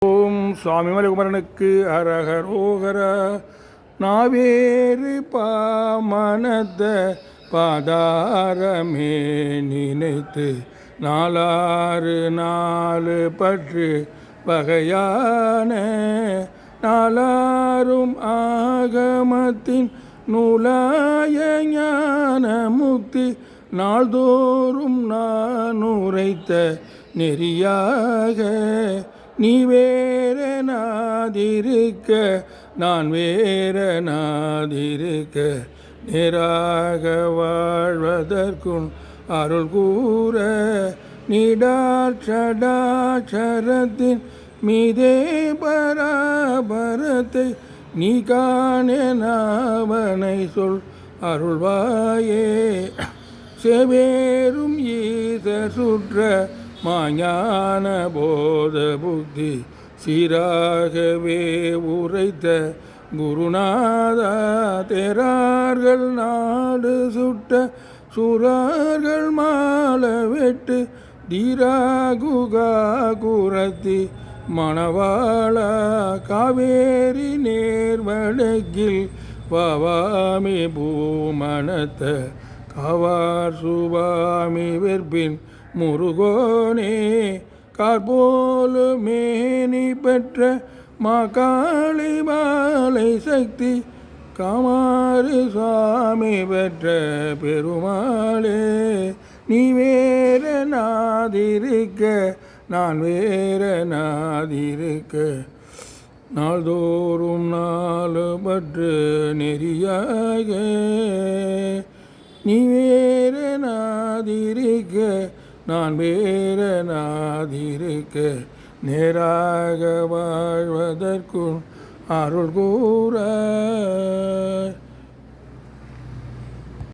ஓம் சுவாமி மலைகுமரனுக்கு அரகரோகர. நாவேறு பாமனத்த பாதாரமே நினைத்து நாலாறு நாலு பற்று வகையான நாலாரும் ஆகமத்தின் நூலாய ஞான முக்தி நாள்தோறும் நான் உரைத்த நெறியாக நீ வேறனாதிருக்க நான் வேறனாதிருக்க நேராக வாழ்வதற்கும் அருள் கூற நீடாட்சடாட்சரத்தின் மீதே பராபரத்தை நீ காணேனாவனை சொல் அருள்வாயே. செவேரும் ஈச சுற்ற மாஞான போத புக்தி சீராகவே உரைத்த குருநாதா தேரார்கள் நாடு சுட்ட சுரார்கள் மால வெட்டு தீராகுகா குரத்தி மணவாளா காவேரி நேர்வடக்கில் வாவாமி பூமணத்த காவார் சுவாமி வெற்பின் முருகோனே கார்போலு மேனி பெற்ற மாகாளி மாலை சக்தி காமாறு சுவாமி பெற்ற பெருமாளே. நீ வேறனாதிருக்க நான் வேறனாதிருக்க நாள்தோறும் நாலு பற்று நெறியாக நீ வேறனாதிருக்க நான் வேறனாதிருக்க நேராக வாழ்வதற்கும் அருள் கூற.